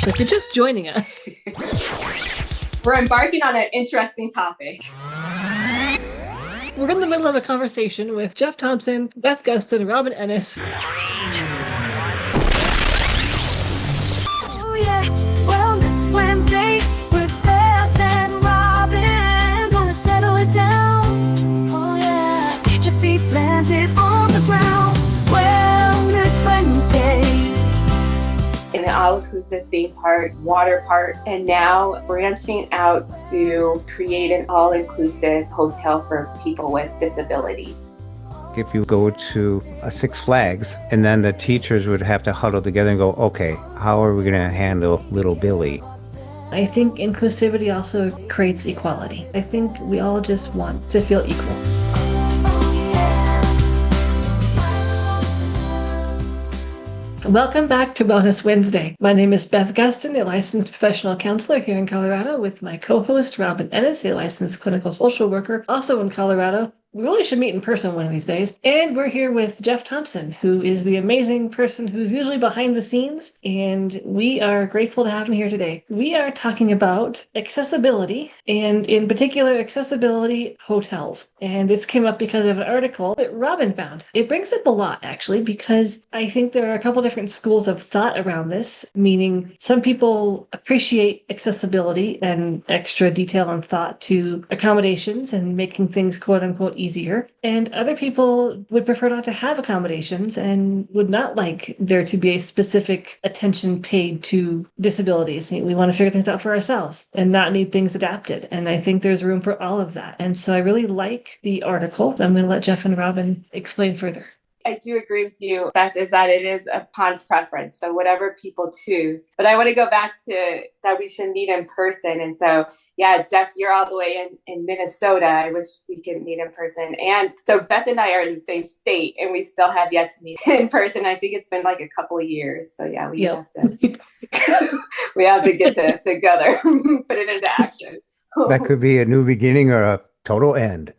So if you're just joining us, we're embarking on an interesting topic. We're in the middle of a conversation with Jeff Thompson, Beth Gustin, Robin Ennis. Oh yeah, Wellness Wednesday with Beth and Robin. Gonna settle it down. Oh yeah, get your feet planted on the ground. Wellness Wednesday. In an all-inclusive theme park, water park, and now branching out to create an all-inclusive hotel for people with disabilities. If you go to a Six Flags and then the teachers would have to huddle together and go, okay, how are we going to handle little Billy? I think inclusivity also creates equality. I think we all just want to feel equal. Welcome back to Wellness Wednesday. My name is Beth Gustin, a licensed professional counselor here in Colorado, with my co-host Robin Ennis, a licensed clinical social worker, also in Colorado. We really should meet in person one of these days. And we're here with Jeff Thompson, who is the amazing person who's usually behind the scenes. And we are grateful to have him here today. We are talking about accessibility, and in particular, accessibility hotels. And this came up because of an article that Robin found. It brings up a lot, actually, because I think there are a couple different schools of thought around this, meaning some people appreciate accessibility and extra detail and thought to accommodations and making things quote unquote easier. And other people would prefer not to have accommodations and would not like there to be a specific attention paid to disabilities. We want to figure things out for ourselves and not need things adapted. And I think there's room for all of that. And so I really like the article. I'm going to let Jeff and Robin explain further. I do agree with you, Beth, is that it is upon preference. So whatever people choose. But I want to go back to that we should meet in person. And so, yeah, Jeff, you're all the way in Minnesota. I wish we could meet in person. And so Beth and I are in the same state, and we still have yet to meet in person. I think it's been like a couple of years. So yeah, we have to we have to get together, put it into action. That could be a new beginning or a total end.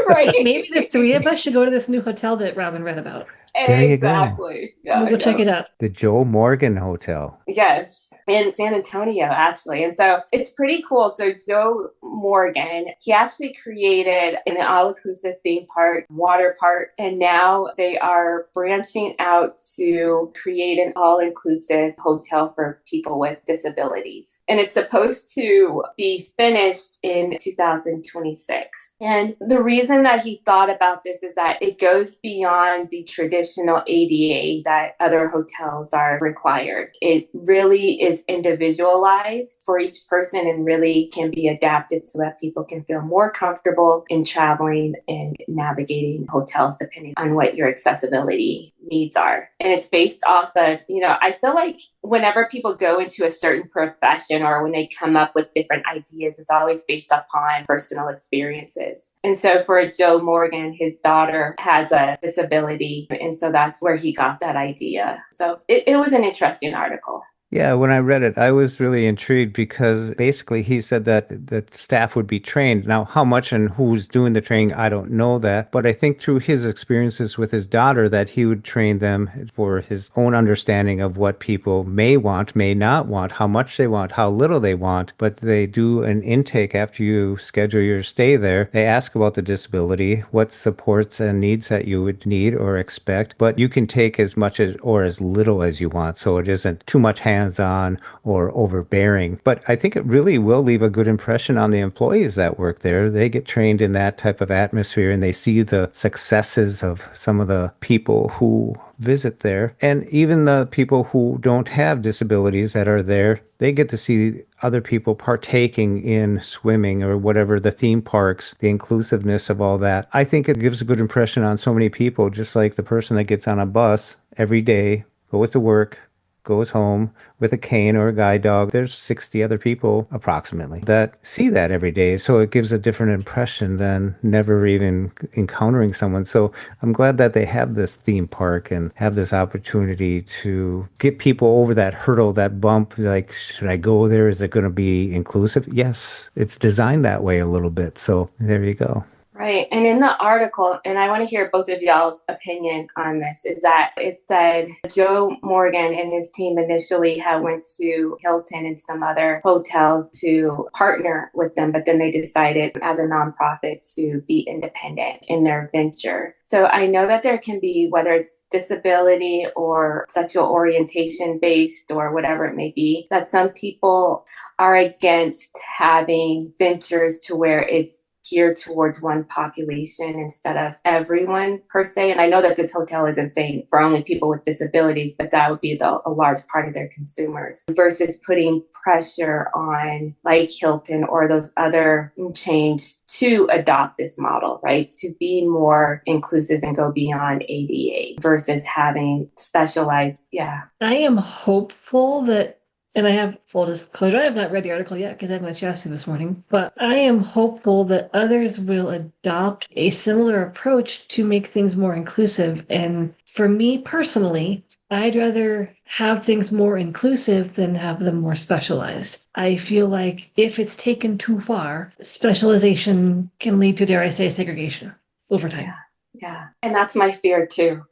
Right. Maybe the three of us should go to this new hotel that Robin read about. There you Exactly. go. Yeah, We'll go check it out. The Joe Morgan Hotel. Yes, in San Antonio, actually. And so it's pretty cool. So Joe Morgan, he actually created an all-inclusive theme park, water park, and now they are branching out to create an all-inclusive hotel for people with disabilities. And it's supposed to be finished in 2026. And the reason that he thought about this is that it goes beyond the traditional ADA that other hotels are required. It really is individualized for each person and really can be adapted so that people can feel more comfortable in traveling and navigating hotels depending on what your accessibility needs are. And it's based off of, I feel like whenever people go into a certain profession or when they come up with different ideas, it's always based upon personal experiences. And so for Joe Morgan, his daughter has a disability. And so that's where he got that idea. So it was an interesting article. Yeah, when I read it, I was really intrigued because basically he said that the staff would be trained. Now, how much and who's doing the training, I don't know that. But I think through his experiences with his daughter that he would train them for his own understanding of what people may want, may not want, how much they want, how little they want. But they do an intake after you schedule your stay there. They ask about the disability, what supports and needs that you would need or expect. But you can take as much as or as little as you want. So it isn't too much hands-on or overbearing. But I think it really will leave a good impression on the employees that work there. They get trained in that type of atmosphere and they see the successes of some of the people who visit there. And even the people who don't have disabilities that are there, they get to see other people partaking in swimming or whatever, the theme parks, the inclusiveness of all that. I think it gives a good impression on so many people, just like the person that gets on a bus every day, goes to work, goes home with a cane or a guide dog. There's 60 other people approximately that see that every day. So it gives a different impression than never even encountering someone. So I'm glad that they have this theme park and have this opportunity to get people over that hurdle, that bump. Like, should I go there? Is it going to be inclusive? Yes, it's designed that way a little bit. So there you go. Right. And in the article, and I want to hear both of y'all's opinion on this, is that it said Joe Morgan and his team initially had went to Hilton and some other hotels to partner with them, but then they decided as a nonprofit to be independent in their venture. So I know that there can be, whether it's disability or sexual orientation based or whatever it may be, that some people are against having ventures to where it's geared towards one population instead of everyone per se. And I know that this hotel isn't saying for only people with disabilities, but that would be a large part of their consumers versus putting pressure on like Hilton or those other chains to adopt this model, right? To be more inclusive and go beyond ADA versus having specialized. Yeah. I am hopeful that, and I have full disclosure, I have not read the article yet because I had my chassis this morning, but I am hopeful that others will adopt a similar approach to make things more inclusive. And for me personally, I'd rather have things more inclusive than have them more specialized. I feel like if it's taken too far, specialization can lead to, dare I say, segregation over time. Yeah. And that's my fear too.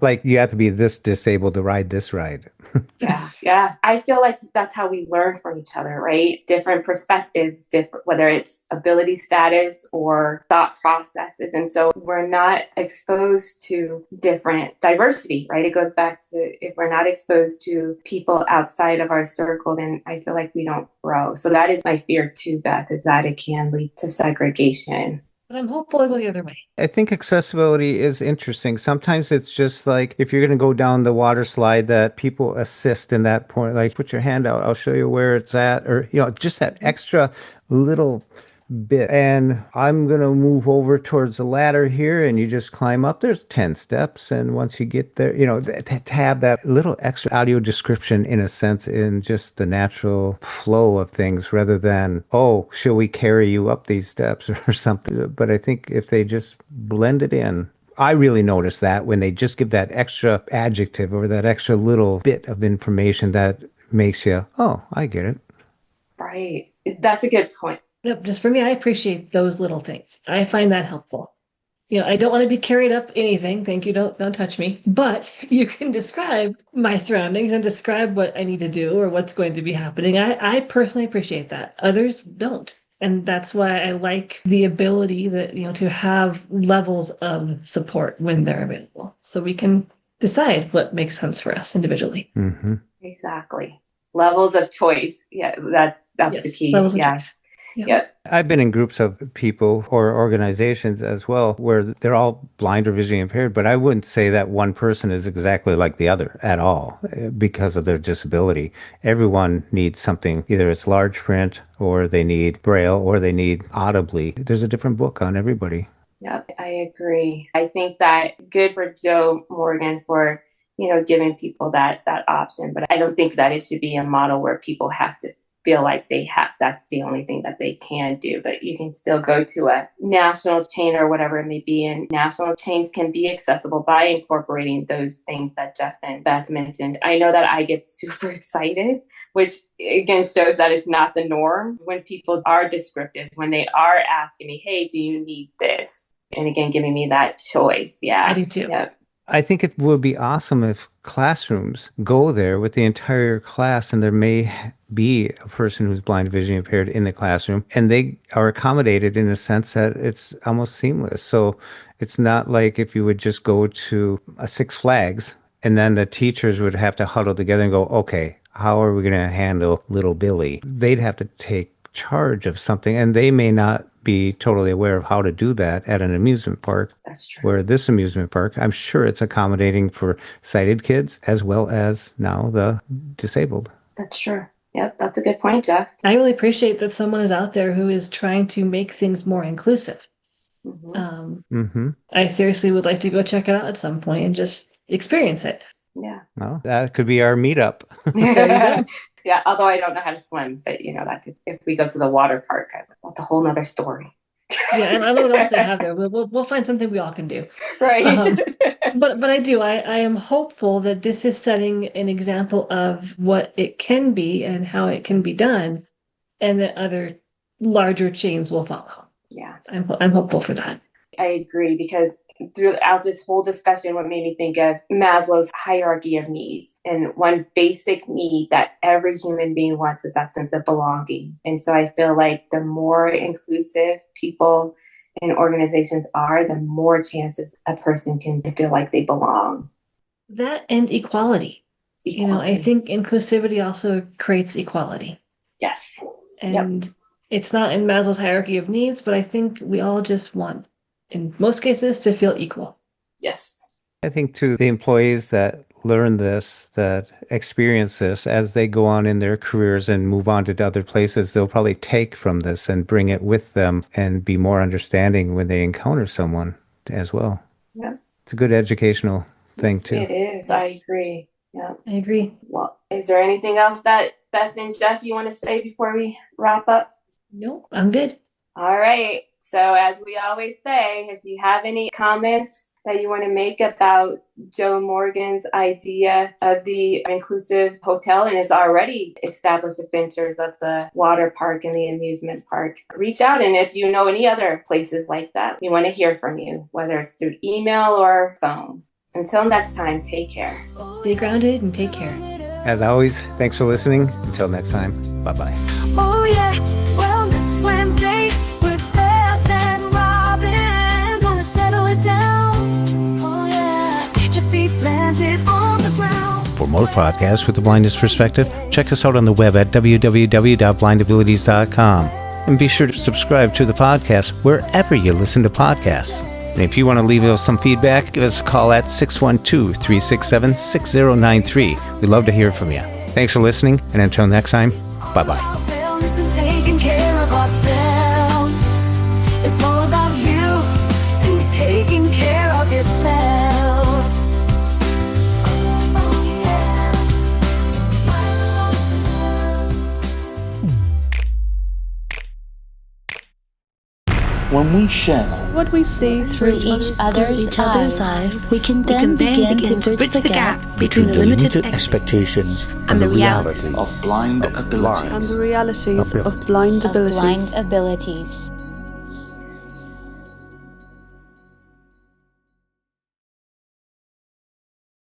Like you have to be this disabled to ride this ride. Yeah. I feel like that's how we learn from each other, right? Different perspectives, different, whether it's ability status or thought processes. And so we're not exposed to different diversity, right? It goes back to if we're not exposed to people outside of our circle, then I feel like we don't grow. So that is my fear too, Beth, is that it can lead to segregation. But I'm hopeful it'll go the other way. I think accessibility is interesting. Sometimes it's just like if you're going to go down the water slide, that people assist in that point, like put your hand out, I'll show you where it's at, or just that extra little bit. And I'm going to move over towards the ladder here, and you just climb up. There's 10 steps, and once you get there, to have that little extra audio description in a sense in just the natural flow of things rather than, oh, shall we carry you up these steps or something. But I think if they just blend it in, I really notice that when they just give that extra adjective or that extra little bit of information that makes you, oh, I get it. Right. That's a good point. Nope, just for me, I appreciate those little things. I find that helpful. I don't want to be carried up anything. Thank you. Don't touch me. But you can describe my surroundings and describe what I need to do or what's going to be happening. I personally appreciate that. Others don't. And that's why I like the ability that, to have levels of support when they're available. So we can decide what makes sense for us individually. Mm-hmm. Exactly. Levels of choice. Yeah, that's Yes, the key. levels of choice. Yep. I've been in groups of people or organizations as well where they're all blind or visually impaired, but I wouldn't say that one person is exactly like the other at all because of their disability. Everyone needs something. Either it's large print or they need Braille or they need audibly. There's a different book on everybody. Yep, I agree. I think that good for Joe Morgan for, giving people that option, but I don't think that it should be a model where people have to feel like that's the only thing that they can do. But you can still go to a national chain or whatever it may be, and national chains can be accessible by incorporating those things that Jeff and Beth mentioned. I know that I get super excited, which again shows that it's not the norm when people are descriptive, when they are asking me, hey, do you need this? And again, giving me that choice. Yeah, I do too. Yep. I think it would be awesome if classrooms go there with the entire class and there may be a person who's blind, visually impaired in the classroom and they are accommodated in a sense that it's almost seamless. So it's not like if you would just go to a Six Flags and then the teachers would have to huddle together and go, okay, how are we going to handle little Billy? They'd have to take charge of something and they may not be totally aware of how to do that at an amusement park. That's true. Where this amusement park, I'm sure it's accommodating for sighted kids as well as now the disabled. That's true. Yep, that's a good point, Jeff. I really appreciate that someone is out there who is trying to make things more inclusive. I seriously would like to go check it out at some point and just experience it. Yeah. Well, that could be our meetup. Yeah, although I don't know how to swim, but that could, if we go to the water park, that's a whole nother story. Yeah, and I don't know what else they have there. We'll find something we all can do. Right. But I am hopeful that this is setting an example of what it can be and how it can be done, and that other larger chains will follow. Yeah. I'm hopeful for that. I agree, because throughout this whole discussion, what made me think of Maslow's hierarchy of needs. And one basic need that every human being wants is that sense of belonging. And so I feel like the more inclusive people and organizations are, the more chances a person can feel like they belong. That and equality. You know, I think inclusivity also creates equality. Yes. And it's not in Maslow's hierarchy of needs, but I think we all just want, in most cases, to feel equal. Yes. I think to the employees that learn this, that experience this, as they go on in their careers and move on to other places, they'll probably take from this and bring it with them and be more understanding when they encounter someone as well. Yeah. It's a good educational thing too. It is. Yes. I agree. Yeah. I agree. Well, is there anything else that Beth and Jeff you want to say before we wrap up? No, I'm good. All right. So as we always say, if you have any comments that you want to make about Joe Morgan's idea of the inclusive hotel and his already established adventures of the water park and the amusement park, reach out. And if you know any other places like that, we want to hear from you, whether it's through email or phone. Until next time, take care. Stay grounded and take care. As always, thanks for listening. Until next time, bye-bye. Oh yeah, Wellness Wednesday with Beth and Robin. Gonna settle it down. Oh yeah, get your feet planted on the ground. For more podcasts with the blindness perspective, check us out on the web at www.blindabilities.com. And be sure to subscribe to the podcast wherever you listen to podcasts. And if you want to leave us some feedback, give us a call at 612-367-6093. We'd love to hear from you. Thanks for listening, and until next time, bye-bye. Wellness and taking care of ourselves. It's all about you and taking care of yourself. Oh yeah. When we share what we see through each other's eyes, we can then begin to bridge the gap between the limited expectations and the realities of blind abilities. and the realities of blind abilities. blind abilities.